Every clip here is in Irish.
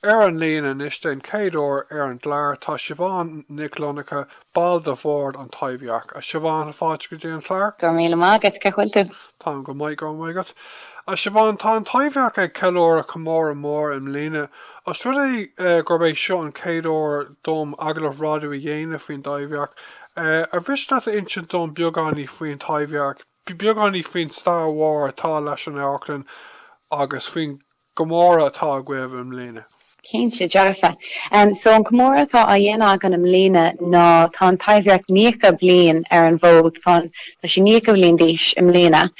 An líana Niste céadúir an Labhair tá Siobhán Niclónacha ball de bhord an Taibhdhearc. A Siobhán fáilte go dtí an chláir? Gur míle mágad ce chuil tú. Tá go maigad. A Siobhán tá an Taibhdhearc ag ceiliúradh mór im líana. As rud é gur béh seo an céadúir dom aglah radú a dhéanamh faoin Taibhdhearc. A bhris na inse dom beagání faoin Taibhdhearc. Beagání faoin Star War atá leis an Amharclann agus faoin gomóra atá gcuibh im líana. Cén sé dearfa. So an cumóra atá a dhéanamh an im líana ná tá an Taibhdhearc níocha bliain an bhód fan tá sé níocha bliain díos im líana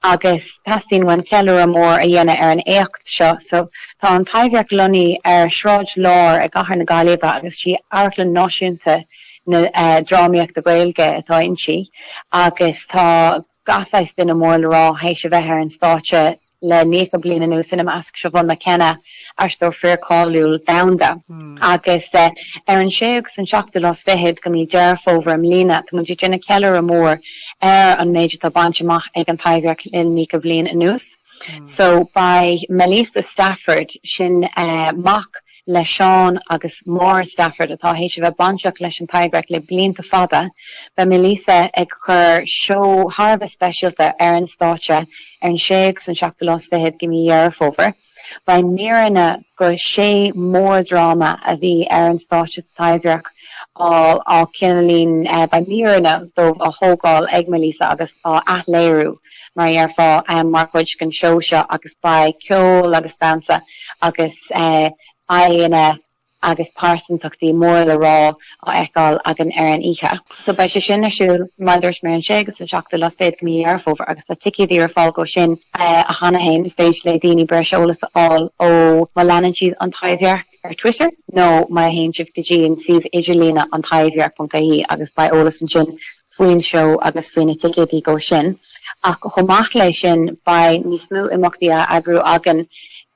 agus tasín wan ceiliúradh mór a dhéanamh an éacht seo. So tá an Taibhdhearc lonaí shráid lár a gcathair na Gaeilge agus sí Amharclann Náisiúnta na drámaíocht de Gaeilge atá insi agus tá gathais bin mór le rá hééis a bheith an státe le níocha bliain anú sin am asc Siobhán McKenna arstóir fearcáiliúil damda. Agus an séagus an seachta los fehead go mí dearfóver am lína, tá muidir dénne ceiliúradh mór an méidir tá baint amach ag an Taibhdhearc in níocha bliain anús. So by Melissa Stafford sin Mac le Sean agus mór Stafford atá hééis bheith banteach leis an Taibhdhearc le blianta fada, ba Melissa ag chur show Harbh specialta an státe an ségus an seachta los fehead go mí dearfóver. By míonna go sé mór drama a bhí an státe Taibhdhearc á cinelín by míonna dó a hógáil ag Melissa agus á athléirú mar fá mar chuid gan show seo agus by ceol agus dansa agus aina agus pásantachtí mór le rá á eáil agan an icha. So bei sé sin siúil maidirs mar an ségus an seachta los féad go mí dearfóver agus tá tici ar fáil go sin a hanahéin is féidir le daoine breisiolalas áil ó malanan siad an Taibhdhearc ar Twitter nó mai héin sibh go dtí an sibh idirlína an Taibhdhearc.ie agus ba olalas an sin faoin seo agus faoine tici go sin. Ach chomach lei sin ba níos mú imachtaí agrú agan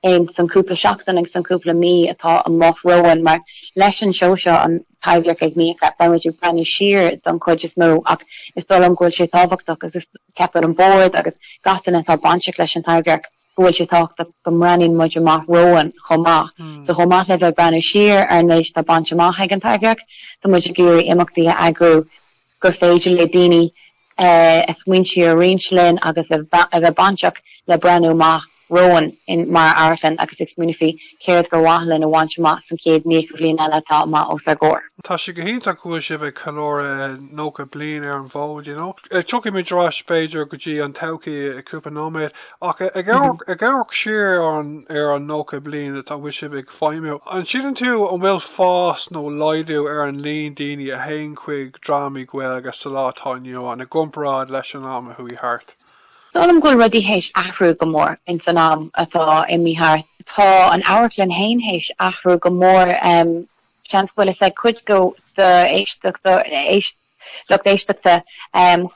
ein san cúpla seachtain ag san cúpla mí atá an moch rowan mar leis an seo seo an Taibhdhearc ag níocha baimuidir brandú siar don chuid is mó ach is dul an ghfuil sé tábhachtach agus ceapar an bhord agus gatainna tá banseach leis an Taibhdhearc ghfuil sé tábhachtach go mraíonn muid amach rowan chomá. So chomá le bheith brandú siar ar nééis tá banse amach ag an Taibhdhearc, tá muidir géirí imachtaí agrú gur féidir le daoine is muintir a riinslinn agus a bheith banseach le brandú amach rowan in mar Amharclann agus ag community céad gur wathlann a bhaint amach san céad níocha bliain eile tá amach os a gcóir. Tá sé go hinnta cua sé bheith ceiliúradh nócha bliain ar an bhód, tucaí mé rás Beiidir go dtí an todhchaí cúpa nóméid ach ag gabhadh siar ar an nócha bliain atá bhuiil sé bheith feimimiú. An siadan tú an bhfuil fás nó laidú ar an líon daoine a haon chuig drámaí Gaeilge sa látáinniu an a gcumpráid leis an am a thuí thart. Dólam ghfuil rudí hééis athrú go mór in san am atá i mí thart. Tá an Amharclann hain hééis athrú go mór seansbfuil is ag cuid go de éisteachta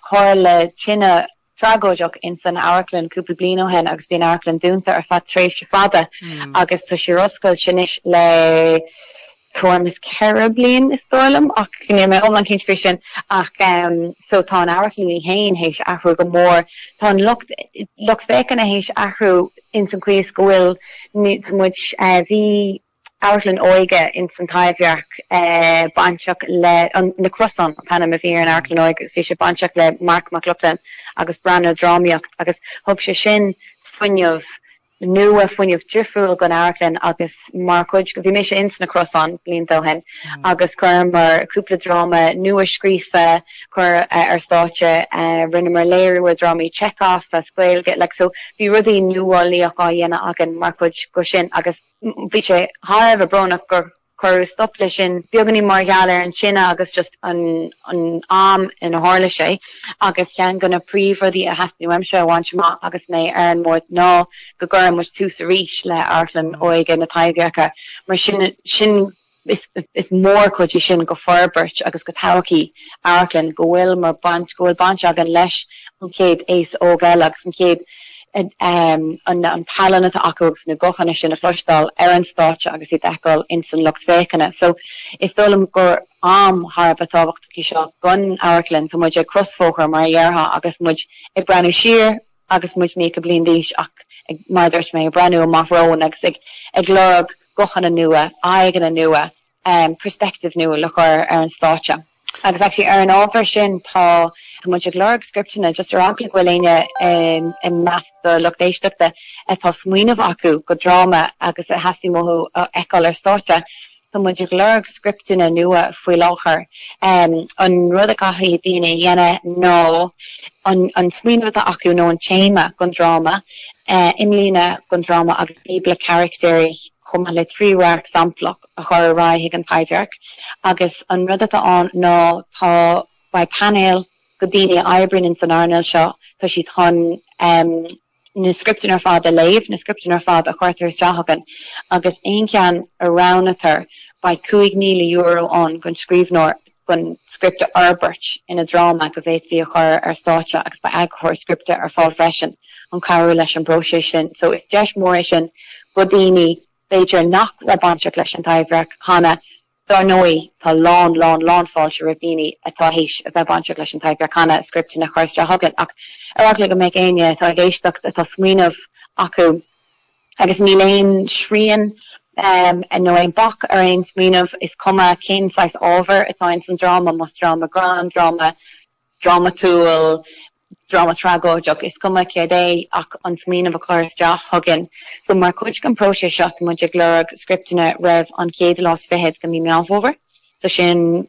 chuir le tine tragóideach in san Amharclann cúpla bliain ó hen agus bhíon Amharclann dúnta ar fad tréis fada agus tá sé roscail sinis le chuan is ceithre bliain is dólam ach cné mé omlan cinint frisin ach so tá an Amharclann hain hééis athrú go mór tá an lucht fécin a hééis athrú in san cuias go bhfuil muid bhí Amharclann óige in san Taibhdhearc banseach le na crosan tanna a bhí an Amharclann óige gus bhí sé banseach le Mark McLaughlin agus brandú drámaíocht agus thug sé sin fuinneamh nua fuinneamh difriúil gan Amharclann agus mar chuid go bhí mé sé ins na crosan bliain dó hen agus chuir mar cúpla drama nua scríofa chuir ar státe rinne mar léirú a drámaí Chekhov a Gaeilge le so bhí rudí nuáilíoch á dhéanana agan mar chuid go sin agus bhí sé thabh a bronnach gur chur stop lei sin beagganí mar gheallar an sinna agus just an am in a hála sé agus cean gona príomhrodí a hasnú aimse bhaint amach agus mé ar an mód ná go gur mu tús a ríis le Amharclann óige na Taibhdhearca mar sin is mór chuidí sin go forbert agus go todhchaí Amharclann go bhfuil mar bhaint agan leis an céad éas ógáil agus an céad an talanna acugus na gochanna sin a flostal ar an státe agus i deáil in san lucht fécanna. So is dólam gur am Harbh tábhachtach seo gun Amharclann tá muid ag crossfóchar mar dheartha agus muid ag brandú siar agus muid níocha bliain díos ach mardairt mé breú marrón agus ag lorug gochan nua, aigen nua, perspective nua le chuir ar an státe. Agus actually ar an ábhar sin tá mu ag lorug scriptena just arachla bhfuilíine in math do lochdéisteachta tá smuoinmh acu go drama agus a hasí mothú eáil ar státe. Tá mu ag lorug scriptena nua faoi láthair. An rud a cathaí daoine dhéine nó an smuoinmh acu nó an téama gon drama, imlína gon drama agus bíbla charactéirí chuma le Phríora examplach a chur ráithe an Taibhdhearc, agus an rud atá an ná tá ba panel go daoine eibrin in san airneil seo, tá siad chun na scriptin ar fad a léamh, na scriptin ar fad a chuirtar strahagan, agus aon cean aránatar ba €2,000 an gon scríbnóir gon scripta arbert in a drama go bhéit bhí a chur ar státe agus ba ag chuir scripta ar fáil freisin an carú leis an brosé sin. So is deis mór sin go daoine Beidir nach le banseach leis an Taibhdhearc hána dar nói tá lán fáilte ra daoine atá híis a bheith banseach leis an Taibhdhearc hána scriptin na chuir strahagan ach arachla go méid aine tá géisteach atá smuoinmh acu agus ní léon srían nó ein bach ar ein smuoinmh is cuma cén sais ábhar atá in san drama mas drama grand, drama túil, drama tragóideach is cuma céad é ach an smuoinmh a chuir strahagan. So mar chuid an próise seo mu ag lorug scriptena raibh an céad lás fihead go mí meámhóver. So sin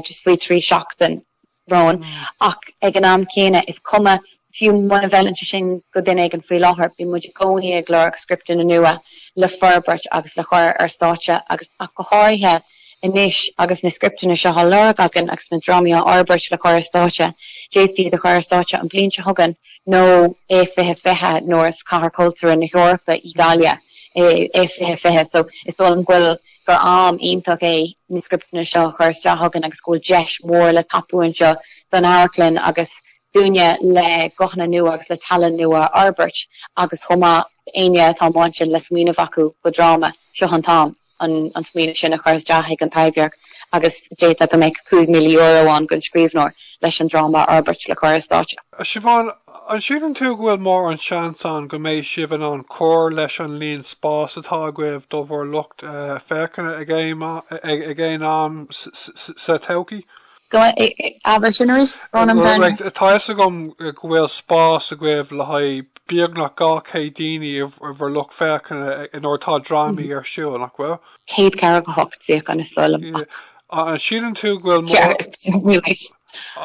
just faoi trí seachtain rón ach ag an am céine is cuma fiú muna bheilinte sin go duine ag an faoi láthair bí muid gcónaí ag lorug scriptena nua le forbert agus le chuir ar státe agus ach go háirithe inis agus na scriptena seo há lorug agan agus na drámia arbert le chuir státe détí de chuir státe an bliain se thugan nó é fithe nóir is cahar cultúra na Eorpa i Gaeilge é fithe so is bhfuil an ghfuil gur am ionach é na scriptena seo chuir strahagan agus gúil deis mór le tapúin seo don Amharclann agus dúine le gochna nua agus le talan nua arbert agus chuma aine tá máinte le smuoinmh acu go drama seo an tám an smuoine sin a chuir strahaigh an Taibhdhearc agus déta go méid €2,000 an gon scríbnóir leis an drama arbert le chuir státe. Siobhán, an siúdan tú bhfuil mór an seans an go méid sibhan an cór leis an líon spás atá goibh do bhór lucht fécanna ag éon am sa todhchaí? Aber sin Tá gom bhfuil spás a goibh le haid beagnach gá cé daoine a bhar lucht fécanna in ortá drámaí ar siúil nach bhfuil? Céad cear go hochtaíoch an is stoilm. An siúdan tú bhfuil mór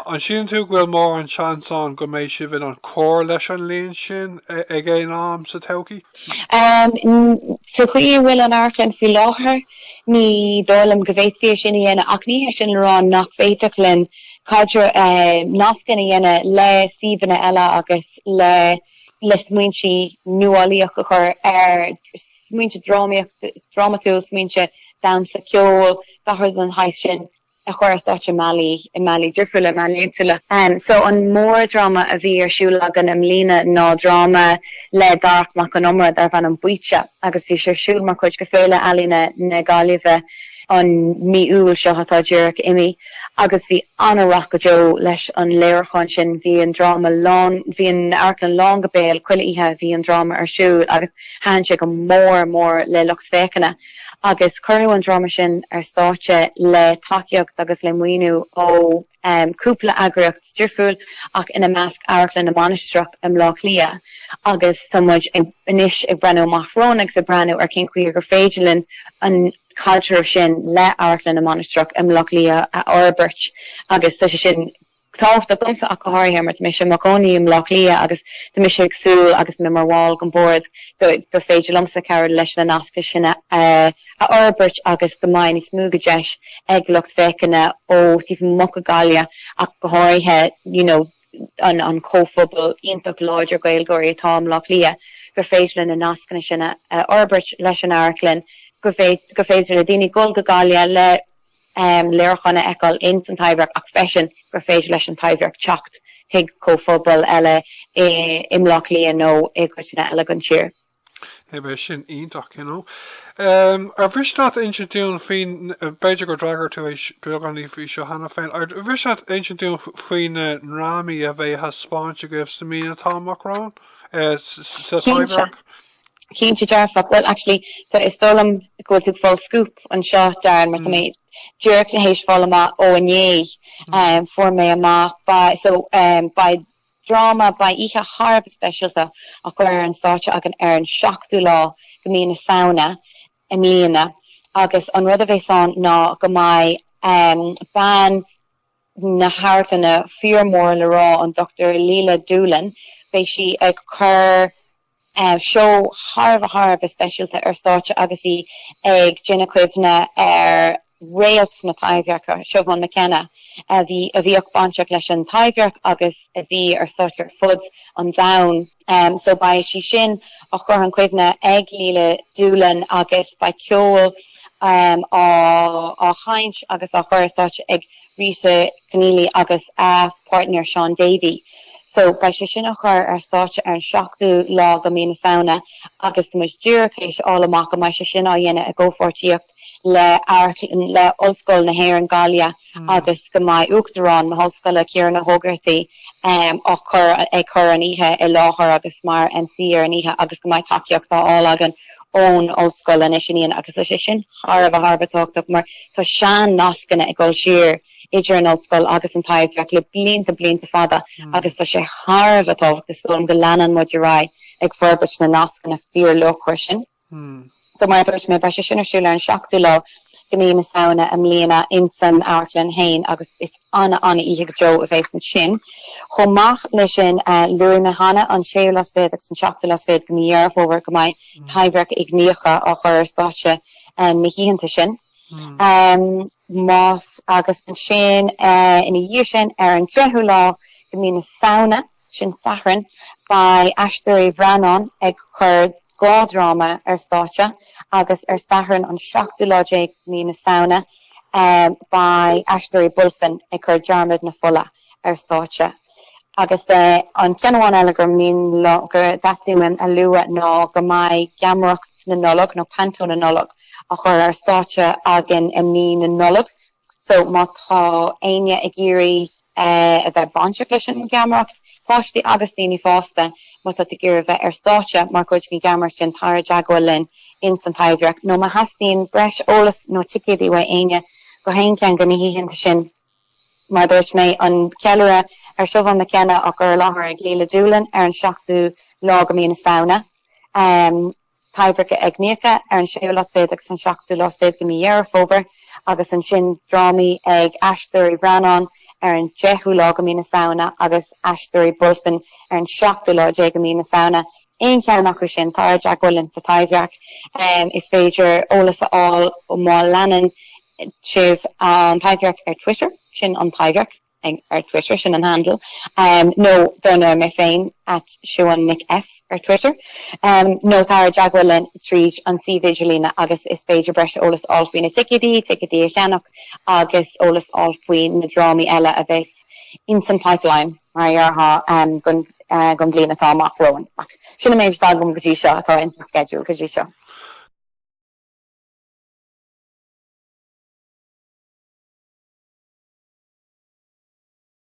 an siúdan tú bhfuil mór an seans an go méid sibhan an cór leis an líon sin ag éon am sa todhchaí? So chuí bhfuil an Amharclann faoi láthair ní dólam go bhhéit fí sin dhéana ach ní sin lerán nach féiteach linn cadre nascin dhéana le síbanna eile agus le smuointí nuaíoch go chur ar smuointe dramatúil smuointe dansa ceol gahar an hais sin a chuir státe Mali dúchúla Malíntúla. So an mór drama a bhí ar siúil agan am lína ná drama le dark mac an omra ar bhan an buite agus bhí siúil mar chuid go féile alína na Gaeilge an míúil seo atá dúrach imi agus bhí anarach go jo leis an léircháin sin bhí an drama bhí an Amharclann lán go béal chuile ihe bhí an drama ar siúil agus háse go mór le lucht fécanna agus chuirú an drama sin ar státe le takeíocht agus le muoinú ó cúpla agriocht dúrfúil ach ina measc Amharclann na manisteach im lá lia agus támuid inis ag brenn marrón agus a brenn ar cin chuir gur féidirlinn an culture sin le Amharclann na manisteach im lá lia a arbert agus tá sin tácht a gomsa a gohairthe mar mé sin macóí im lá lia agus tá mé sé agsúil agus mé mar bháil go bord go féidir lomsa ceir leis na nasca sinna a arbert agus go main is smúga deis ag lucht fécanna ó tíh mo a Gaeilge ach go háirthe an cóphobal ionach láidir Gaeilgeoirí atá am lá lia gur féidir na nascanna sinna arbert leis an Amharclann go féidir le daoine gol go Gaeilge le léirchanna eáil in an Taibhdhearc ach freisin gur féidir leis an Taibhdhearc teacht hiag cóphobal eile im lá lia nó ag chuitina eile an tír. bheith sin ítach, Ar bhris leat aonse dún faoin beidir go dragar tú beganí faoi Siobhán féin. Ar bhris leat aonse dún faoin rámí a bheith has spáinte go sa míonna tá Amharclann sa Taibhdhearc. Cínte dearfach, well actually is dólam go tú fáil scoop an seo Darren mar mé dúirt na hééis fála ó ané for mé amach by drama by ihe harb specialta a chuir an státe agan ar an seachtú lá go míonna saona a míonna agus an rud a bheith san ná go mai ban na háirtanna fiormór le rá an Dr. Leila Doolan bei si ag chur show harb specialta ar státe agus I ag jinna cuibna ar réalt na Taibhdhearc Siobhán McKenna a bhí banseach leis an Taibhdhearc agus a bhí ar státear fud an dain. So by si sin a chur an cuibna ag Leila Doolan agus by ceol á chaint agus a chur státe ag Rita Conneely agus a partner Sean Davy. So by si sin a chur ar státe ar an seachtú lá go míonna saona agus go muid dúrcéis álamach go mai si sin á dhéine a ggófortíocht le ollscoil na héir an Gaeilge agus go mai uachtarrán na hallscoile céar na hógartaí á chur an ihe I láthair agus mar MC ar an ihe agus go mai takeíocht á álagan ón ollscoil an isisiíon agus lei sin Harbh táchtach mar tá sean nascanna ag gol siar idir an ollscoil agus an Taibhdhearc le blianta fada agus tá sé Harbh tácht is go leanan muidirrá ag forbait na nascanna fíor lochhuir sin. So mar dúirt mé breise sin arsúile an seachtú lá go míonna saona a mbliana in san Amharclann hain agus is anna ihe go jo a bheith an sin. Chomach lei sin luaí Mheán an séú las féad agus an seachtú las féad go míar fómhair go mai Taibhdhearc ag gníocha á chur státe na híonnta sin. Más agus an sin ina dhéir sin ar an creathú lá go míonna saona sin sahrann by Aisteoirí Bhreanáin ag chur gádráma ar státe agus ar sahrann an seachtú lá déag míonna saona by Aisteoirí Bulfin ag chur dearmid na fola ar státe. Agus an ceanháin eile gur míon gur dastíim a lua ná go mai gamracht na nolog nó pantó na nolog a chur ar státe agin a mí na nolog. So má tá aine ag géirí a bheith banseach leis an gamracht fáistí agus daoine fásta má tá gur bheith ar státe mar chuid mí gamar sin tar deagháilinn in san Taibhdhearc. nó má hastíon breis ólas nó ticidí bha aine go hainceann go na híonnta sin. Mar dúirt mé an ceiliúradh ar Siobhán McKenna ach gur láthair ag Leila Doolan ar an seachtú lá go míonna saona. Taibhdhearc ag gníocha ar an séú las féad agus an seachtú las féad go míar fómhair agus an sin drámaí ag Aisteoirí Bhreanáin ar an 10 lá go míonna saona agus Aisteoirí Bulfin ar an seachtú lá déag go míonna saona. Aon ceann acu sin tar deagháilinn sa Taibhdhearc is féidir ólas aáil ó má leanan sibh an Taibhdhearc ar Twitter sin an Taibhdhearc ar Twitter sin an handle nó donna mé féin at Siobhán Nick F ar Twitter nó tar deagháilinn tríd an Vigilina agus is féidir breise ólas áil faoin na ticidí a cheannach agus ólas áil faoin na drámaí eile a bheith in san pipeline mar dheartha gon bliana atá amach roin. Sinna méid dá gom gotí seo atá in san schedule gotí seo.